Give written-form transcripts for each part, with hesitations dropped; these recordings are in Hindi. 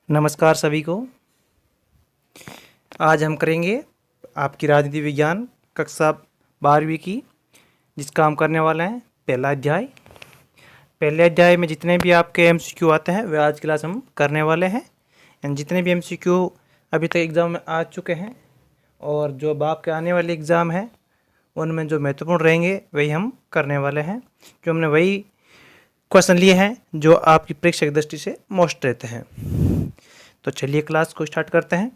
नमस्कार सभी को। आज हम करेंगे आपकी राजनीति विज्ञान कक्षा 12वीं की, जिसका हम करने वाले हैं पहला अध्याय। पहले अध्याय में जितने भी आपके एमसीक्यू आते हैं वे आज क्लास हम करने वाले हैं। एंड जितने भी एमसीक्यू अभी तक एग्ज़ाम में आ चुके हैं और जो अब आपके आने वाले एग्ज़ाम हैं उनमें जो महत्वपूर्ण रहेंगे वही हम करने वाले हैं, जो हमने वही क्वेश्चन लिए हैं जो आपकी परीक्षा की दृष्टि से मोस्ट रहते हैं। तो चलिए क्लास को स्टार्ट करते हैं।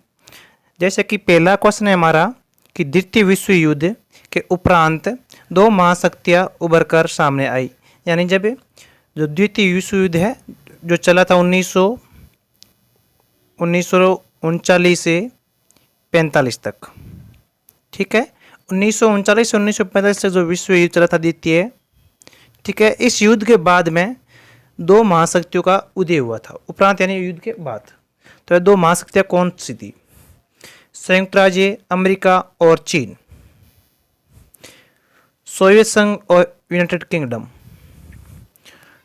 जैसे कि पहला क्वेश्चन है हमारा कि द्वितीय विश्व युद्ध के उपरांत दो महाशक्तियाँ उभर कर सामने आई। यानी जब जो द्वितीय विश्व युद्ध है जो चला था 1939 से 45 तक, ठीक है। 1939 से 1945 तक जो विश्व युद्ध चला था द्वितीय, ठीक है। इस युद्ध के बाद में दो महाशक्तियों का उदय हुआ था। उपरांत यानी युद्ध के बाद। तो ये दो महाशक्तियाँ कौन सी थी? संयुक्त राज्य अमेरिका और चीन, सोवियत संघ और यूनाइटेड किंगडम,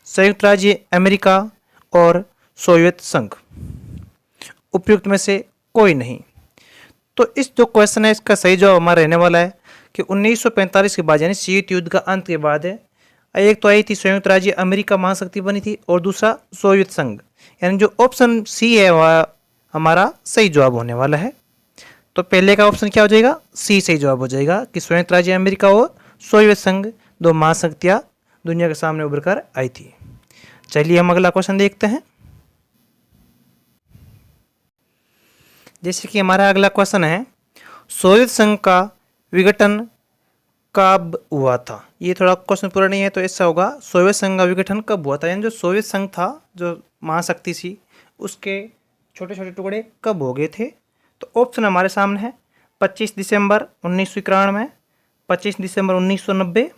संयुक्त राज्य अमेरिका और सोवियत संघ, उपयुक्त में से कोई नहीं। तो इस जो क्वेश्चन है इसका सही जवाब हमारा रहने वाला है कि 1945 के बाद यानी शीत युद्ध का अंत के बाद एक तो आई थी संयुक्त राज्य अमेरिका महाशक्ति बनी थी और दूसरा सोवियत संघ, यानी जो ऑप्शन सी है वह हमारा सही जवाब होने वाला है। तो पहले का ऑप्शन क्या हो जाएगा? सी सही जवाब हो जाएगा कि संयुक्त राज्य अमेरिका और सोवियत संघ दो महाशक्तियाँ दुनिया के सामने उभर कर आई थी। चलिए हम अगला क्वेश्चन देखते हैं। जैसे कि हमारा अगला क्वेश्चन है, सोवियत संघ का विघटन कब हुआ था? ये थोड़ा क्वेश्चन पूरा नहीं है तो ऐसा होगा, सोवियत संघ का विघटन कब हुआ था? यानी जो सोवियत संघ था, जो महाशक्ति थी, उसके छोटे छोटे टुकड़े कब हो गए थे? तो ऑप्शन हमारे सामने है 25 दिसंबर 1991, 25 दिसंबर 1990,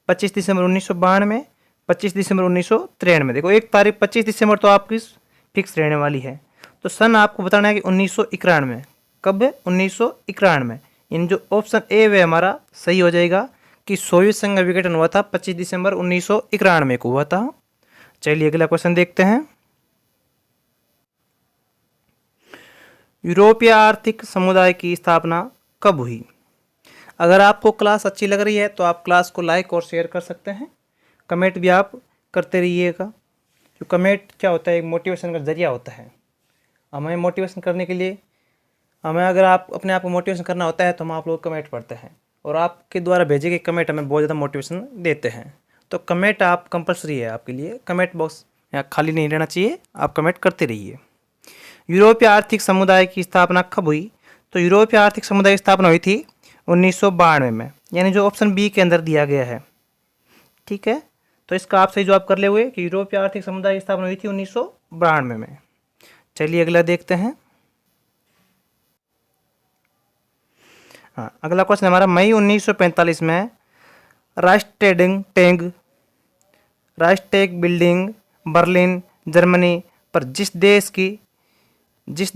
25 दिसंबर 1992, 25 दिसंबर 1993। देखो एक तारीख 25 दिसंबर तो आपकी फिक्स रहने वाली है, तो सन आपको बताना है कि 1991। कब है? 1991। इन जो ऑप्शन ए वे हमारा सही हो जाएगा कि सोवियत संघ का विघटन हुआ था 25 दिसंबर 1991 को हुआ था। चलिए अगला क्वेश्चन देखते हैं। यूरोपीय आर्थिक समुदाय की स्थापना कब हुई? अगर आपको क्लास अच्छी लग रही है तो आप क्लास को लाइक और शेयर कर सकते हैं। कमेंट भी आप करते रहिएगा। जो कमेंट क्या होता है, एक मोटिवेशन का जरिया होता है। हमें मोटिवेशन करने के लिए अगर आप अपने आप को मोटिवेशन करना होता है तो हम आप लोग कमेंट पढ़ते हैं और आपके द्वारा भेजे गए कमेंट हमें बहुत ज़्यादा मोटिवेशन देते हैं। तो कमेंट आप कंपलसरी है आपके लिए, कमेंट बॉक्स यहाँ खाली नहीं रहना चाहिए, आप कमेंट करते रहिए। यूरोपीय आर्थिक समुदाय की स्थापना कब हुई? तो यूरोपीय आर्थिक समुदाय की स्थापना हुई थी 1992 में, यानी जो ऑप्शन बी के अंदर दिया गया है, ठीक है। तो इसका आप सही जवाब कर ले हुए कि यूरोपीय आर्थिक समुदाय की स्थापना हुई थी 1992 में। चलिए अगला देखते हैं। हाँ, अगला क्वेश्चन हमारा मई 1945 में राइक्सटैग बिल्डिंग बर्लिन जर्मनी पर जिस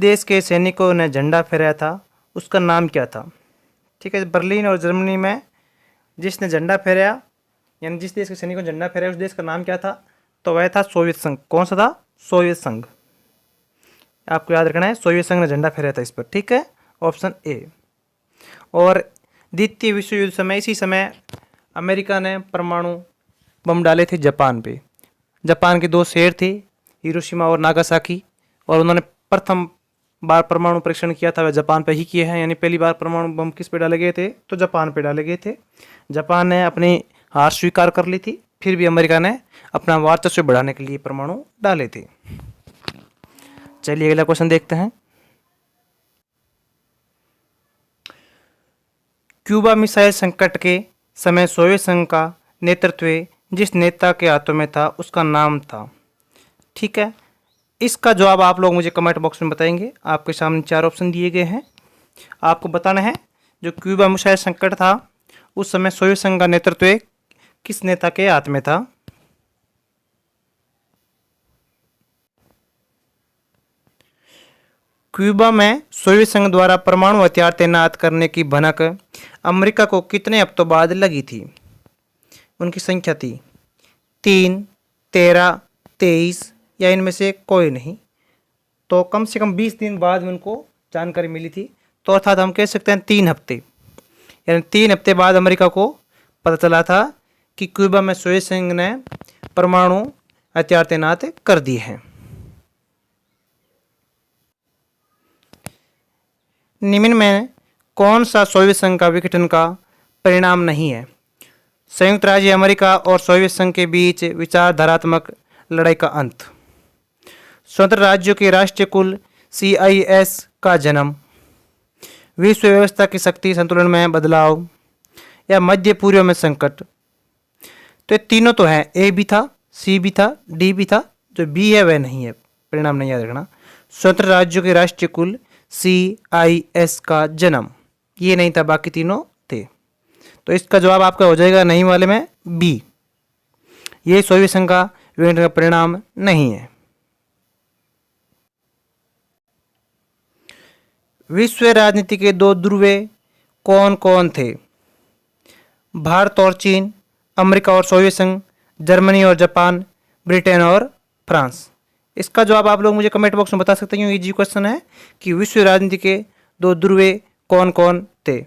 देश के सैनिकों ने झंडा फहराया था उसका नाम क्या था? ठीक है, बर्लिन और जर्मनी में जिसने झंडा फहराया, यानी जिस देश के सैनिकों ने झंडा फहराया उस देश का नाम क्या था? तो वह था सोवियत संघ। कौन सा था? सोवियत संघ। आपको याद रखना है, सोवियत संघ ने झंडा फहराया था इस पर, ठीक है, ऑप्शन ए। और द्वितीय विश्व युद्ध समय इसी समय अमेरिका ने परमाणु बम डाले थे जापान पे। जापान के दो शहर थे, हिरोशिमा और नागासाकी, और उन्होंने प्रथम बार परमाणु परीक्षण किया था वह जापान पे ही किए हैं। यानी पहली बार परमाणु बम किस पे डाले गए थे? तो जापान पे डाले गए थे। जापान ने अपनी हार स्वीकार कर ली थी, फिर भी अमेरिका ने अपना वर्चस्व बढ़ाने के लिए परमाणु डाले थे। चलिए अगला क्वेश्चन देखते हैं। क्यूबा मिसाइल संकट के समय सोवियत संघ का नेतृत्व जिस नेता के हाथों में था उसका नाम था, ठीक है। इसका जवाब आप लोग मुझे कमेंट बॉक्स में बताएंगे। आपके सामने 4 ऑप्शन दिए गए हैं, आपको बताना है जो क्यूबा मिसाइल संकट था उस समय सोवियत संघ का नेतृत्व किस नेता के हाथ में था। क्यूबा में सोवियत संघ द्वारा परमाणु हथियार तैनात करने की भनक अमेरिका को कितने हफ्तों बाद लगी थी? उनकी संख्या थी 3, 13, 23 या इनमें से कोई नहीं। तो कम से कम 20 दिन बाद में उनको जानकारी मिली थी। तो अर्थात हम कह सकते हैं 3 हफ्ते, यानी 3 हफ्ते बाद अमेरिका को पता चला था कि क्यूबा में सोवियत संघ ने परमाणु हथियार तैनात कर दिए हैं। निम्न में कौन सा सोवियत संघ का विघटन का परिणाम नहीं है? संयुक्त राज्य अमेरिका और सोवियत संघ के बीच विचारधारात्मक लड़ाई का अंत, स्वतंत्र राज्यों के राष्ट्रीय कुल CIS का जन्म, विश्व व्यवस्था की शक्ति संतुलन में बदलाव, या मध्य पूर्व में संकट। तो ये तीनों तो हैं, A भी था, C भी था, D भी था, जो B है वह नहीं है, परिणाम नहीं याद रखना। स्वतंत्र राज्यों के राष्ट्रीय कुल CIS का जन्म, ये नहीं था, बाकी तीनों थे। तो इसका जवाब आपका हो जाएगा नहीं वाले में B, ये सोवियत संघ का विघटन का परिणाम नहीं है। विश्व राजनीति के 2 ध्रुव कौन कौन थे? भारत और चीन, अमेरिका और सोवियत संघ, जर्मनी और जापान, ब्रिटेन और फ्रांस। इसका जवाब आप लोग मुझे कमेंट बॉक्स में बता सकते हैं। इजी क्वेश्चन है कि विश्व राजनीति के 2 ध्रुव कौन कौन थे?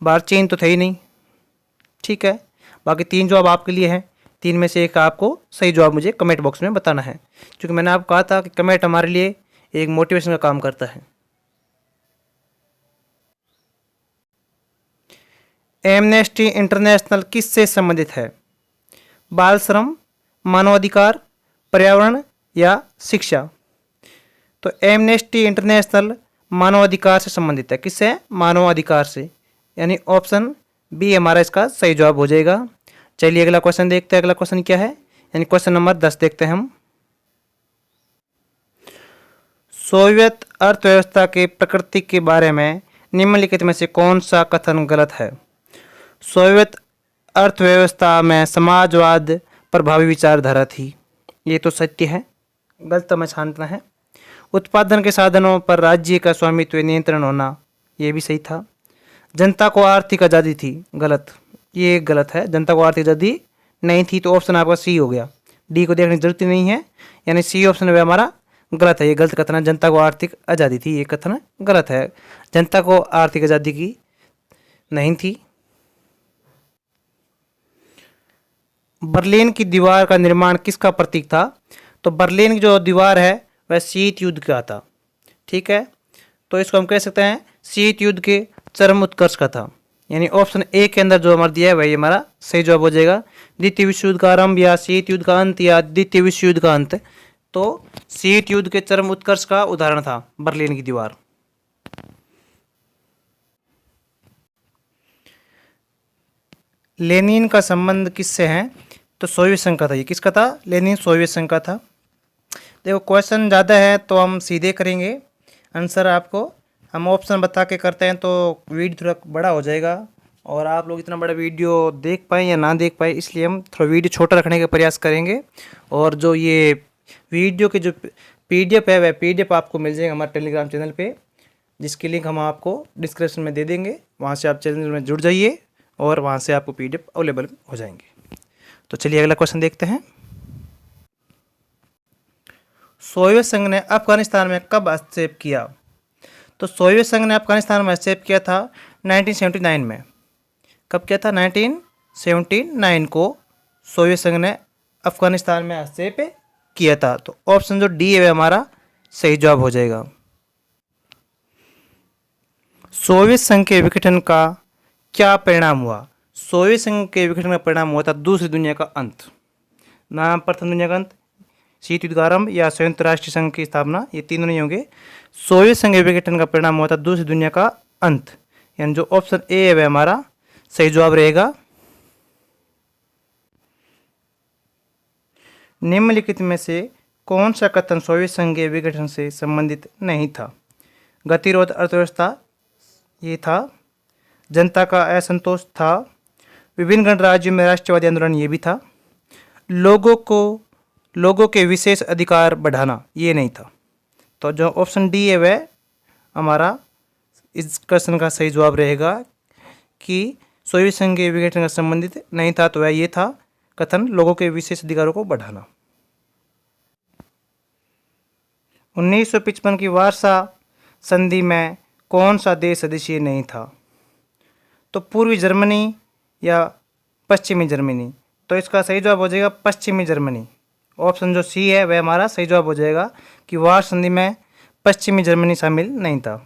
भारत चीन तो थे ही नहीं, ठीक है। बाकी 3 जवाब आपके लिए हैं, 3 में से एक आपको सही जवाब मुझे कमेंट बॉक्स में बताना है, क्योंकि मैंने आपको कहा था कि कमेंट हमारे लिए एक मोटिवेशन का काम करता है। एमनेस्टी इंटरनेशनल किससे संबंधित है? बाल श्रम, मानवाधिकार, पर्यावरण या शिक्षा? तो एमनेस्टी इंटरनेशनल मानवाधिकार से संबंधित है। किससे? मानवाधिकार से, यानी ऑप्शन बी हमारा इसका सही जवाब हो जाएगा। चलिए अगला क्वेश्चन देखते हैं। अगला क्वेश्चन क्या है, यानी क्वेश्चन नंबर 10 देखते हैं हम। सोवियत अर्थव्यवस्था के प्रकृति के बारे में निम्नलिखित में से कौन सा कथन गलत है? सोवियत अर्थव्यवस्था में समाजवाद प्रभावी विचारधारा थी, ये तो सत्य है, गलत हमें छांटना है। उत्पादन के साधनों पर राज्य का स्वामित्व नियंत्रण होना, ये भी सही था। जनता को आर्थिक आज़ादी थी, गलत, ये गलत है, जनता को आर्थिक आज़ादी नहीं थी। तो ऑप्शन आपका सी हो गया, डी को देखने की जरूरत नहीं है, यानी सी ऑप्शन में हमारा गलत है, ये गलत कथन है। जनता को आर्थिक आज़ादी थी, ये कथन गलत है, जनता को आर्थिक आज़ादी की नहीं थी। बर्लिन की दीवार का निर्माण किसका प्रतीक था? तो बर्लिन की जो दीवार है वह शीत युद्ध का था, ठीक है। तो इसको हम कह सकते हैं शीत युद्ध के चरम उत्कर्ष का था, यानी ऑप्शन ए के अंदर जो हमारा दिया है वही हमारा सही जवाब हो जाएगा। द्वितीय विश्व युद्ध का आरंभ या शीत युद्ध का अंत या द्वितीय विश्व युद्ध का अंत, तो शीत युद्ध के चरम उत्कर्ष का उदाहरण था बर्लिन की दीवार। लेनिन का संबंध किससे है? तो सोवियत संघ का था। ये किसका था? लेनिन सोवियत संघ का था। देखो क्वेश्चन ज़्यादा है तो हम सीधे करेंगे आंसर, आपको हम ऑप्शन बता के करते हैं तो वीडियो थोड़ा बड़ा हो जाएगा और आप लोग इतना बड़ा वीडियो देख पाएँ या ना देख पाए, इसलिए हम थोड़ा वीडियो छोटा रखने का प्रयास करेंगे। और जो ये वीडियो के जो PDF है वह PDF आपको मिल जाएगा हमारे टेलीग्राम चैनल पे, जिसकी लिंक हम आपको डिस्क्रिप्शन में दे देंगे। वहाँ से आप चैनल में जुड़ जाइए और वहाँ से आपको PDF अवेलेबल हो जाएंगे। तो चलिए अगला क्वेश्चन देखते हैं। सोवियत संघ ने अफगानिस्तान में कब हस्तक्षेप किया? तो सोवियत संघ ने अफगानिस्तान में हस्तक्षेप किया था 1979 में। कब किया था? 1979 को सोवियत संघ ने अफगानिस्तान में हस्तक्षेप किया था। तो ऑप्शन जो डी है हमारा सही जवाब हो जाएगा। सोवियत संघ के विघटन का क्या परिणाम हुआ? सोवियत संघ के विघटन का परिणाम हुआ था दूसरी दुनिया का अंत। नाम प्रथम दुनिया का अंत, शीत युद्ध का आरंभ या संयुक्त राष्ट्र संघ की स्थापना, ये तीनों नहीं होंगे। सोवियत संघ के विघटन का परिणाम हुआ था दूसरी दुनिया का अंत, यानी जो ऑप्शन ए है वह हमारा सही जवाब रहेगा। निम्नलिखित में से कौन सा कथन सोवियत संघ के विघटन से संबंधित नहीं था? गतिरोध अर्थव्यवस्था, ये था। जनता का असंतोष था। विभिन्न गणराज्यों में राष्ट्रवादी आंदोलन, ये भी था। लोगों के विशेष अधिकार बढ़ाना, ये नहीं था। तो जो ऑप्शन डी है वह हमारा इस क्वेश्चन का सही जवाब रहेगा कि सोवियत संघ के विघटन का संबंधित नहीं था। तो वह ये था कथन, लोगों के विशेष अधिकारों को बढ़ाना। 1955 की वार्सा संधि में कौन सा देश सदस्य नहीं था? तो पूर्वी जर्मनी या पश्चिमी जर्मनी? तो इसका सही जवाब हो जाएगा पश्चिमी जर्मनी। ऑप्शन जो सी है वह हमारा सही जवाब हो जाएगा कि वार्सा संधि में पश्चिमी जर्मनी शामिल नहीं था।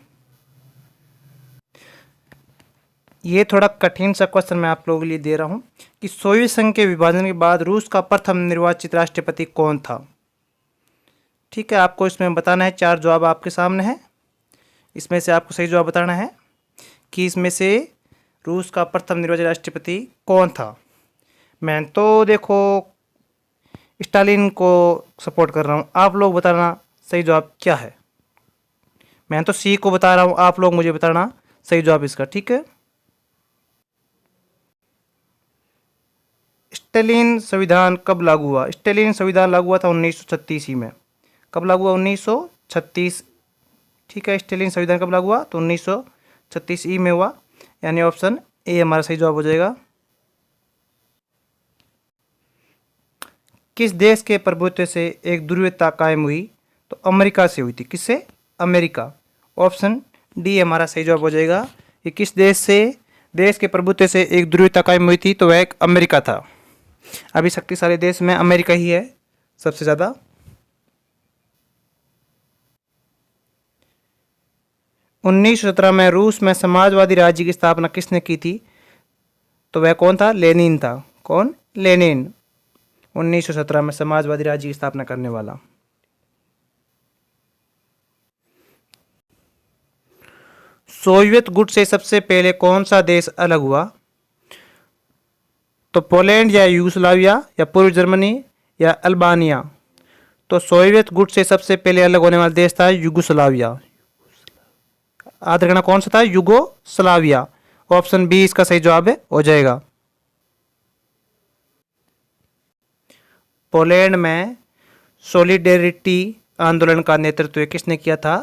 ये थोड़ा कठिन सा क्वेश्चन मैं आप लोगों के लिए दे रहा हूँ कि सोवियत संघ के विभाजन के बाद रूस का प्रथम निर्वाचित राष्ट्रपति कौन था? ठीक है, आपको इसमें बताना है, 4 जवाब आपके सामने हैं। इसमें से आपको सही जवाब बताना है कि इसमें से रूस का प्रथम निर्वाचित राष्ट्रपति कौन था। मैं तो देखो स्टालिन को सपोर्ट कर रहा हूँ, आप लोग बताना सही जवाब क्या है। मैं तो सी को बता रहा हूँ, आप लोग मुझे बताना सही जवाब इसका। ठीक है, स्टालिन संविधान कब लागू हुआ? स्टालिन संविधान लागू हुआ था 1936 में। कब लागू हुआ? 1936। ठीक है, स्टालिन संविधान कब लागू हुआ? तो 1936 में हुआ, यानी ऑप्शन ए हमारा सही जवाब हो जाएगा। किस देश के प्रभुत्व से एक ध्रुवीयता कायम हुई? तो अमेरिका से हुई थी। किससे? अमेरिका। ऑप्शन डी हमारा सही जवाब हो जाएगा कि किस देश के प्रभुत्व से एक ध्रुवीयता कायम हुई थी, तो वह एक अमेरिका था। अभी शक्तिशाली देश में अमेरिका ही है सबसे ज़्यादा। उन्नीस सौ 17 में रूस में समाजवादी राज्य की स्थापना किसने की थी? तो वह कौन था? लेनिन था। कौन? लेनिन। 1917 में समाजवादी राज्य की स्थापना करने वाला। सोवियत गुट से सबसे पहले कौन सा देश अलग हुआ? तो पोलैंड या यूगोस्लाविया या पूर्व जर्मनी या अल्बानिया? तो सोवियत गुट से सबसे पहले अलग होने वाला देश था यूगोस्लाविया। याद रखना कौन सा था? यूगोस्लाविया। ऑप्शन बी इसका सही जवाब हो जाएगा। पोलैंड में सॉलिडेरिटी आंदोलन का नेतृत्व किसने किया था?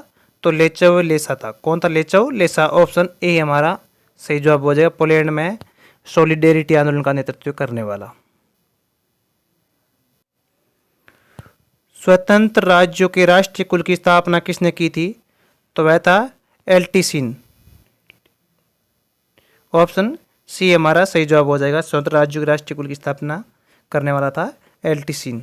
तो लेचव लेसा था। कौन था? लेचव लेसा। ऑप्शन ए हमारा सही जवाब हो जाएगा, पोलैंड में सॉलिडेरिटी आंदोलन का नेतृत्व करने वाला। स्वतंत्र राज्यों के राष्ट्रीय कुल की स्थापना किसने की थी? तो वह था एल्टिसिन। ऑप्शन सी हमारा सही जवाब हो जाएगा, स्वतंत्र राज्यों के राष्ट्रीय कुल की स्थापना करने वाला था एल्टिसिन।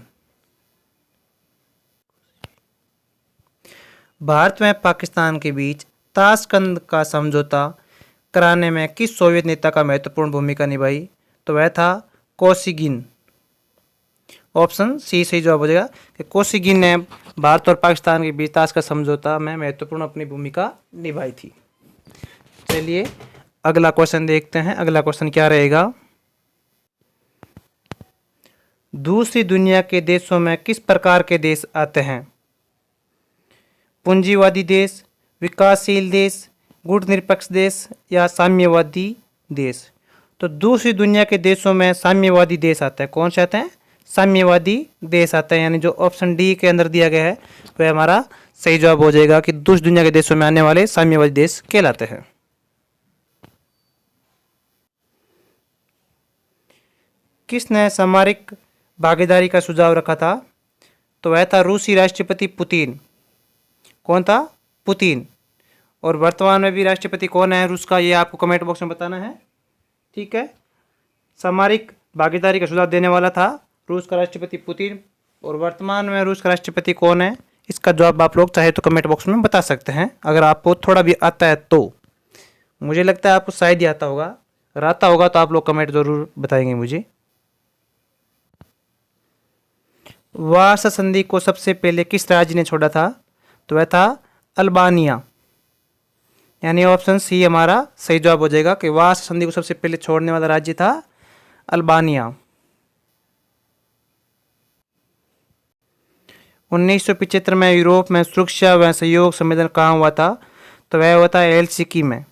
भारत में पाकिस्तान के बीच ताशकंद का समझौता कराने में किस सोवियत नेता का महत्वपूर्ण भूमिका निभाई? तो वह था कोसिगिन। ऑप्शन सी सही जवाब हो जाएगा कि कोसिगिन ने भारत और पाकिस्तान के बीच ताश का समझौता में महत्वपूर्ण अपनी भूमिका निभाई थी। चलिए अगला क्वेश्चन देखते हैं। अगला क्वेश्चन क्या रहेगा? दूसरी दुनिया के देशों में किस प्रकार के देश आते हैं? पूंजीवादी देश, विकासशील देश, गुटनिरपेक्ष देश या साम्यवादी देश? तो दूसरी दुनिया के देशों में साम्यवादी देश आते हैं। कौन से आते हैं? साम्यवादी देश आते हैं, यानी जो ऑप्शन डी के अंदर दिया गया है वह हमारा सही जवाब हो जाएगा कि दूसरी दुनिया के देशों में आने वाले साम्यवादी देश कहलाते हैं। किसने सामरिक भागीदारी का सुझाव रखा था? तो वह था रूसी राष्ट्रपति पुतिन। कौन था? पुतिन। और वर्तमान में भी राष्ट्रपति कौन है रूस का, ये आपको कमेंट बॉक्स में बताना है। ठीक है, सामरिक भागीदारी का सुझाव देने वाला था रूस का राष्ट्रपति पुतिन। और वर्तमान में रूस का राष्ट्रपति कौन है, इसका जवाब आप लोग चाहे तो कमेंट बॉक्स में बता सकते हैं, अगर आपको थोड़ा भी आता है तो। मुझे लगता है आपको शायद ही आता होगा, अगर आता होगा तो आप लोग कमेंट जरूर बताएंगे मुझे। वार्सा संधि को सबसे पहले किस राज्य ने छोड़ा था? तो वह था अल्बानिया, यानी ऑप्शन सी हमारा सही जवाब हो जाएगा कि वार्सा संधि को सबसे पहले छोड़ने वाला राज्य था अल्बानिया। 1975 में यूरोप में सुरक्षा व सहयोग सम्मेलन कहाँ हुआ था? तो वह हुआ था हेलसिंकी में।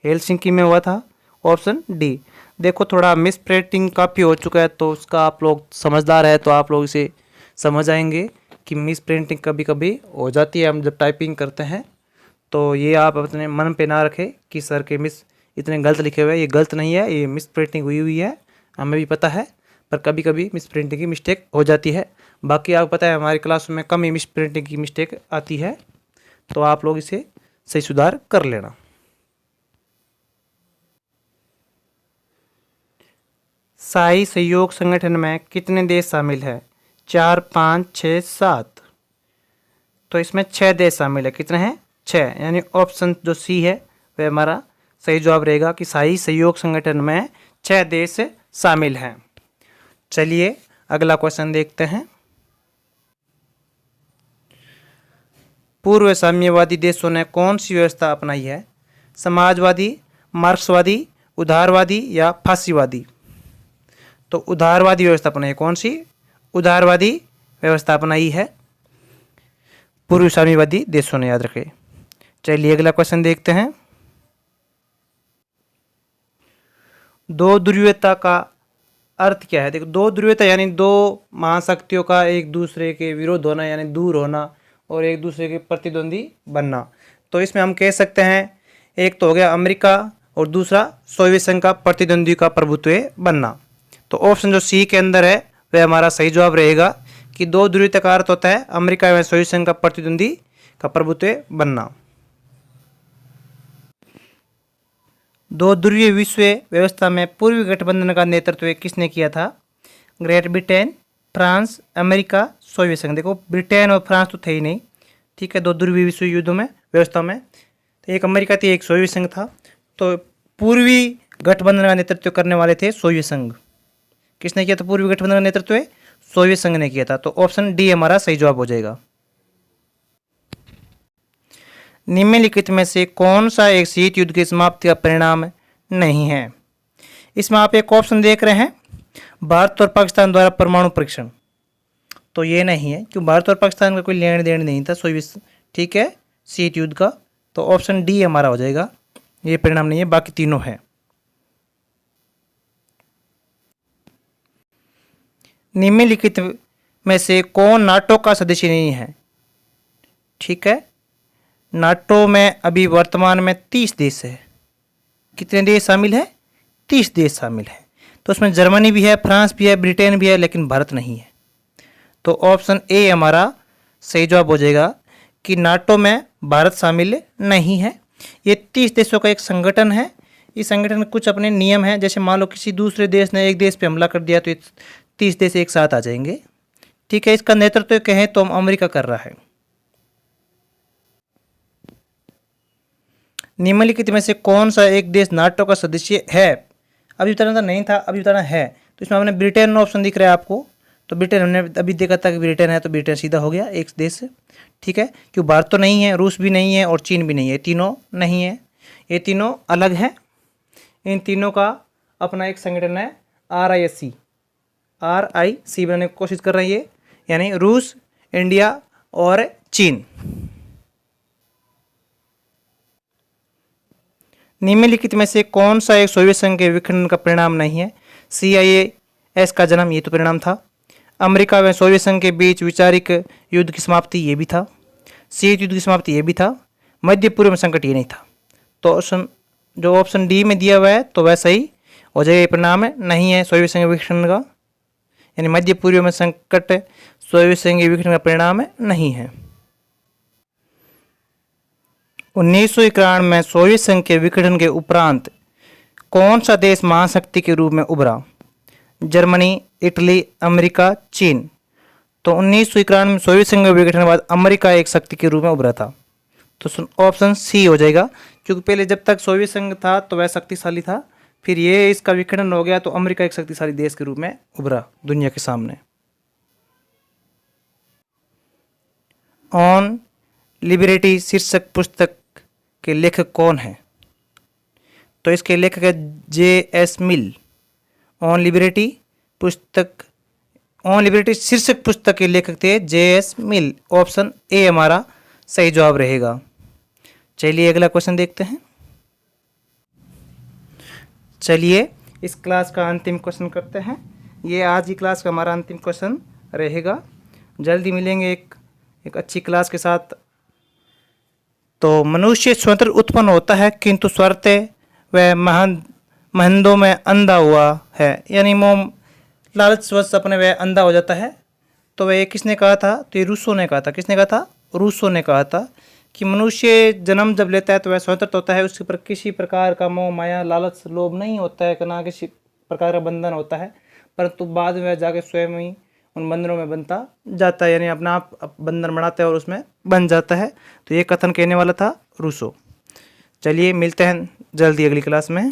हेलसिंकी में हुआ था। Option D. देखो थोड़ा मिस प्रिंटिंग काफ़ी हो चुका है, तो उसका आप लोग समझदार है तो आप लोग इसे समझ आएंगे कि मिस प्रिंटिंग कभी कभी हो जाती है हम जब टाइपिंग करते हैं। तो ये आप अपने मन पे ना रखें कि सर के मिस इतने गलत लिखे हुए हैं, ये गलत नहीं है, ये मिस प्रिंटिंग हुई है, हमें भी पता है, पर कभी कभी मिस प्रिंटिंग की मिस्टेक हो जाती है। बाकी आपको पता है हमारी क्लास में कम ही प्रिंटिंग की मिस्टेक आती है, तो आप लोग इसे सही सुधार कर लेना। शाही सहयोग संगठन में कितने देश शामिल है? 4, 5, 6, 7। तो इसमें 6 देश शामिल है। कितने हैं? 6। यानी ऑप्शन जो सी है वह हमारा सही जवाब रहेगा कि शाही सहयोग संगठन में 6 देश शामिल हैं। चलिए अगला क्वेश्चन देखते हैं। पूर्व साम्यवादी देशों ने कौन सी व्यवस्था अपनाई है? समाजवादी, मार्क्सवादी, उदारवादी या फासीवादी? तो उदारवादी व्यवस्था अपनाई है। कौन सी? उदारवादी व्यवस्था अपनाई है पूर्व साम्यवादी देशों ने, याद रखें। चलिए अगला क्वेश्चन देखते हैं। दो ध्रुवीयता का अर्थ क्या है? देखो, दो ध्रुवीयता यानी दो महाशक्तियों का एक दूसरे के विरोध होना, यानी दूर होना और एक दूसरे के प्रतिद्वंदी बनना। तो इसमें हम कह सकते हैं एक तो हो गया अमेरिका और दूसरा सोवियत संघ का प्रतिद्वंदी का प्रभुत्व बनना। तो ऑप्शन जो सी के अंदर है वह हमारा सही जवाब रहेगा कि दो ध्रुवीयता का अर्थ होता है अमेरिका एवं सोवियत संघ का प्रतिद्वंदी का प्रभुत्व बनना। दो ध्रुवीय विश्व व्यवस्था में पूर्वी गठबंधन का नेतृत्व किसने किया था? Great Britain, France, America, Soviet संघ। देखो, ब्रिटेन और फ्रांस तो थे ही नहीं, ठीक है, दो ध्रुवीय विश्व युद्धों में व्यवस्था में। तो एक अमेरिका थी, एक सोवियत संघ था। तो पूर्वी गठबंधन का नेतृत्व करने वाले थे सोवियत संघ। किसने किया था पूर्वी गठबंधन का नेतृत्व? सोवियत संघ ने किया था। तो ऑप्शन डी हमारा सही जवाब हो जाएगा। निम्नलिखित में से कौन सा एक शीत युद्ध की समाप्ति का परिणाम नहीं है? इसमें आप एक ऑप्शन देख रहे हैं, भारत और पाकिस्तान द्वारा परमाणु परीक्षण। तो ये नहीं है, क्यों? भारत और पाकिस्तान का कोई लेन देन नहीं था सोवियत, ठीक है, शीत युद्ध का। तो ऑप्शन डी हमारा हो जाएगा, ये परिणाम नहीं है, बाकी तीनों है। निम्नलिखित में से कौन नाटो का सदस्य नहीं है? ठीक है, नाटो में अभी वर्तमान में 30 देश है। कितने देश शामिल है? 30 देश शामिल है। तो उसमें जर्मनी भी है, फ्रांस भी है, ब्रिटेन भी है, लेकिन भारत नहीं है। तो ऑप्शन ए हमारा सही जवाब हो जाएगा कि नाटो में भारत शामिल नहीं है। ये 30 देशों का एक संगठन है। इस संगठन में कुछ अपने नियम हैं, जैसे मान लो किसी दूसरे देश ने एक देश पे हमला कर दिया तो 30 देश एक साथ आ जाएंगे, ठीक है। इसका नेतृत्व कहें तो अमेरिका कर रहा है। निम्नलिखित में से कौन सा एक देश नाटो का सदस्य है? अभी बताना था नहीं था, अभी बताना है। तो इसमें हमने ब्रिटेन ऑप्शन दिख रहा है आपको, तो ब्रिटेन हमने अभी देखा था कि ब्रिटेन है, तो ब्रिटेन सीधा हो गया एक देश, ठीक है। क्यों? भारत तो नहीं है, रूस भी नहीं है और चीन भी नहीं है, तीनों नहीं है, ये तीनों अलग हैं। इन तीनों का अपना एक संगठन है RIC बनाने की कोशिश कर रही है, यानी रूस, इंडिया और चीन। निम्नलिखित में से कौन सा एक सोवियत संघ के विखंडन का परिणाम नहीं है? CIS का जन्म, ये तो परिणाम था। अमेरिका व सोवियत संघ के बीच वैचारिक युद्ध की समाप्ति, ये भी था। शीत युद्ध की समाप्ति, ये भी था। मध्य पूर्व में संकट, ये नहीं था। तो जो ऑप्शन डी में दिया हुआ है तो वह सही हो जाएगा। ये परिणाम नहीं है सोवियत संघ विखंडन का, यानी मध्य पूर्व में संकट सोवियत संघ विखंडन का परिणाम नहीं है। 1991 में सोवियत संघ के विखंडन के उपरांत कौन सा देश महाशक्ति के रूप में उभरा? जर्मनी, इटली, अमेरिका, चीन। तो 1991 में सोवियत संघ के विघटन के बाद अमेरिका एक शक्ति के रूप में उभरा था। तो ऑप्शन सी हो जाएगा, क्योंकि पहले जब तक सोवियत संघ था तो वह शक्तिशाली था, फिर ये इसका विखंडन हो गया तो अमेरिका एक शक्तिशाली देश के रूप में उभरा दुनिया के सामने। ऑन लिबर्टी शीर्षक पुस्तक के लेखक कौन है? तो इसके लेखक है J.S. मिल। ऑन लिबर्टी शीर्षक पुस्तक के लेखक थे J.S. मिल। ऑप्शन ए हमारा सही जवाब रहेगा। चलिए अगला क्वेश्चन देखते हैं। चलिए इस क्लास का अंतिम क्वेश्चन करते हैं। ये आज की क्लास का हमारा अंतिम क्वेश्चन रहेगा। जल्दी मिलेंगे एक अच्छी क्लास के साथ। तो मनुष्य स्वतंत्र उत्पन्न होता है किंतु स्वतः वह महंदों में अंधा हुआ है, यानी मोह लालचवश अपने वह अंधा हो जाता है तो वह किसने कहा था? तो ये रूसो ने कहा था। किसने कहा था? रूसो ने कहा था कि मनुष्य जन्म जब लेता है तो वह स्वतंत्र होता है, उसके ऊपर किसी प्रकार का मोह माया लालच लोभ नहीं होता है, ना किसी प्रकार का बंधन होता है, परंतु बाद में वह जाके स्वयं ही उन बंधनों में बनता जाता है, यानी अपना आप बंधन बनाता है और उसमें बन जाता है। तो ये कथन कहने वाला था रूसो। चलिए मिलते हैं जल्दी अगली क्लास में।